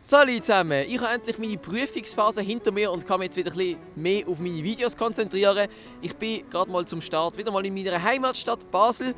Salut zusammen! Ich habe endlich meine Prüfungsphase hinter mir und kann mich jetzt wieder ein bisschen mehr auf meine Videos konzentrieren. Ich bin gerade mal zum Start wieder mal in meiner Heimatstadt Basel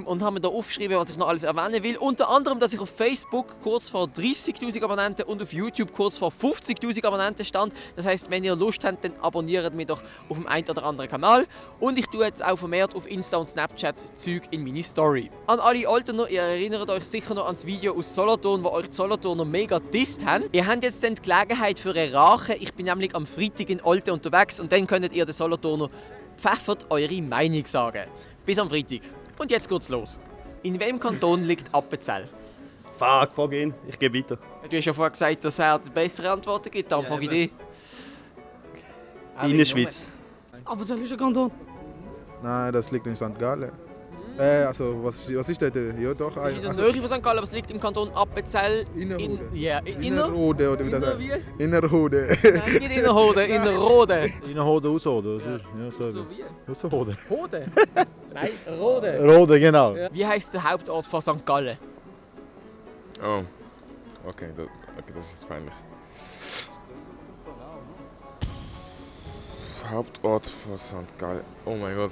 und habe mir hier aufgeschrieben, was ich noch alles erwähnen will. Unter anderem, dass ich auf Facebook kurz vor 30'000 Abonnenten und auf YouTube kurz vor 50'000 Abonnenten stand. Das heisst, wenn ihr Lust habt, dann abonniert mich doch auf dem einen oder anderen Kanal. Und ich tue jetzt auch vermehrt auf Insta und Snapchat Zeug in meine Story. An alle Alterner, ihr erinnert euch sicher noch an das Video aus Solothurn, wo euch die Solothurner mega disst haben. Ihr habt jetzt dann die Gelegenheit für eine Rache. Ich bin nämlich am Freitag in Olten unterwegs und dann könnt ihr den Solothurner pfeffert eure Meinung sagen. Bis am Freitag. Und jetzt geht's los. In welchem Kanton liegt Appenzell? Fuck, frag ihn. Ich gebe weiter. Du hast ja vorher gesagt, dass er bessere Antworten gibt. Dann frage ich dich. In der Schweiz. Appenzell ist ein Kanton. Nein, das liegt in St. Gallen. Was ist das? Ja, doch. Es ist in der Nähe von St. Gallen, aber es liegt im Kanton Appenzell. Innerrhoden. Innerrhoden oder wie das Inner heißt. wie? Innerrhoden. Nein, nicht Innerrhoden, Innerrhoden. Innerrhoden, Ausrhoden. Ja, so. So wie? Ausrhoden. Hoden? Nein, Rhoden. Rhoden, genau. Ja. Wie heisst der Hauptort von St. Gallen? Oh, okay, das ist jetzt peinlich. Hauptort von St. Gallen. Oh mein Gott.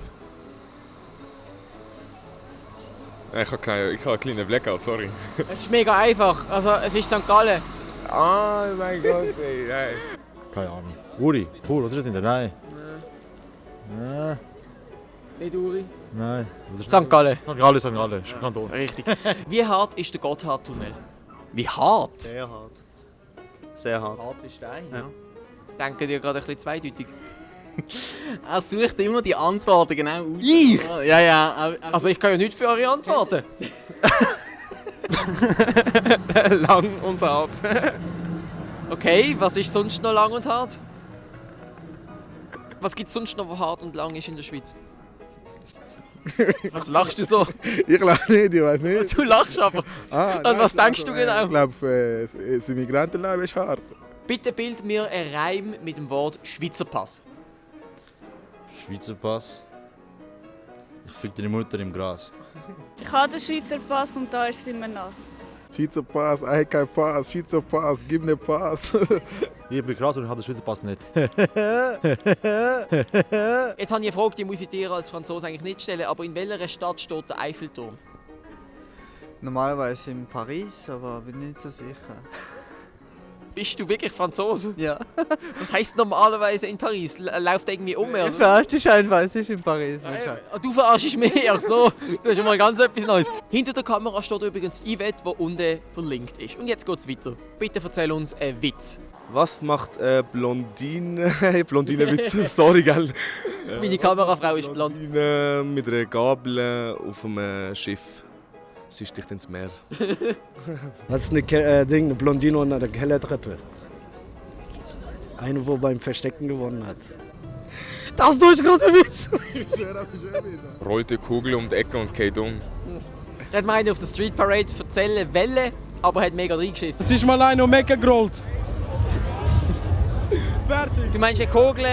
Ich habe einen kleinen Blackout, sorry. Es ist mega einfach. Also, es ist St. Gallen. Oh mein Gott, ey, nein. Keine Ahnung. Uri, cool, was ist das in der Nähe? Nein. Nicht Uri. Nein. St. Gallen. St. Gallen, St. Gallen. Ist ein Kanton. Richtig. Wie hart ist der Gotthardtunnel? Wie hart? Sehr hart. Sehr hart. Hart ist Stein, Ja. Denken dir gerade ein bisschen zweideutig. Er sucht immer die Antworten genau aus. Ich? Ja, ja. Also ich kann ja nicht für eure Antworten. Lang und hart. Okay, was ist sonst noch lang und hart? Was gibt es sonst noch, was hart und lang ist in der Schweiz? Was lachst du so? Ich lache nicht, ich weiß nicht. Du lachst aber. An was denkst du genau? Ich glaube, das Immigrantenleben ist hart. Bitte bild mir einen Reim mit dem Wort Schweizer Pass. Schweizer Pass. Ich fick deine Mutter im Gras. Ich habe den Schweizer Pass und da ist sie immer nass. Schweizer Pass, kein Pass. Schweizer Pass, gib mir Pass. Ich bin krass und ich habe den Schweizer Pass nicht. Jetzt habe ich eine Frage, die muss ich dir als Franzose eigentlich nicht stellen, aber in welcher Stadt steht der Eiffelturm? Normalerweise in Paris, aber bin nicht so sicher. Bist du wirklich Franzose? Ja. Was heisst normalerweise in Paris? Läuft irgendwie um? Oder? Verarscht dich einfach, es ist in Paris. Du verarschst mich, ach so. Du hast ja mal ganz etwas Neues. Hinter der Kamera steht übrigens Yvette, die unten verlinkt ist. Und jetzt geht's weiter. Bitte erzähl uns einen Witz. Was macht Blondine? Blondinewitz, sorry, gell? Meine Kamerafrau ist blond. Blondine mit einer Gabel auf einem Schiff. Sie sticht ins Meer. Was ist eine Blondine unter einer Kellertreppe? Eine, wo beim Verstecken gewonnen hat. Das ist gerade ein Witz. Rollte Kugel um die Ecke und geht um. Der hat meine auf der Street Parade erzählen Welle, aber hat mega reingeschissen. Es ist mal einer um Ecke gerollt. Du meinst, eine Kugel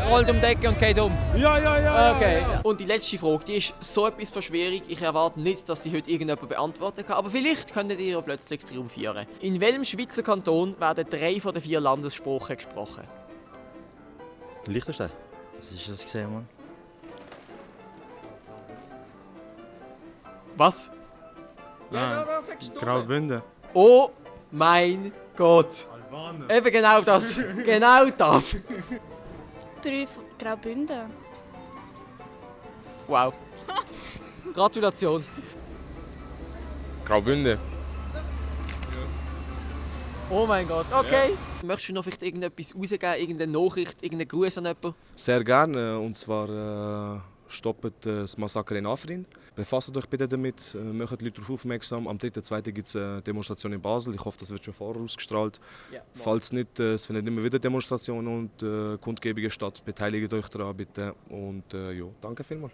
rollt um die Ecke und geht um? Ja. Okay. Und die letzte Frage, die ist so etwas von schwierig. Ich erwarte nicht, dass sie heute irgendjemand beantworten kann. Aber vielleicht könntet ihr plötzlich triumphieren. In welchem Schweizer Kanton werden 3 von den 4 Landessprachen gesprochen? Liechtenstein. Was ist das gesehen, Mann? Was? Graubünden. Oh mein Gott! Eben genau das. Genau das. 3 Graubünden. Wow. Gratulation. Graubünden. Oh mein Gott. Okay. Möchtest du noch vielleicht irgendetwas rausgeben? Irgendeine Nachricht, irgendeinen Gruß an jemanden? Sehr gerne. Und zwar stoppt das Massaker in Afrin. Befasst euch bitte damit, macht die Leute darauf aufmerksam. Am 3.2. gibt es eine Demonstration in Basel. Ich hoffe, das wird schon vorher ausgestrahlt. Ja, Falls nicht, es finden immer wieder Demonstrationen und Kundgebungen statt. Beteiligt euch daran bitte. Und ja, danke vielmals.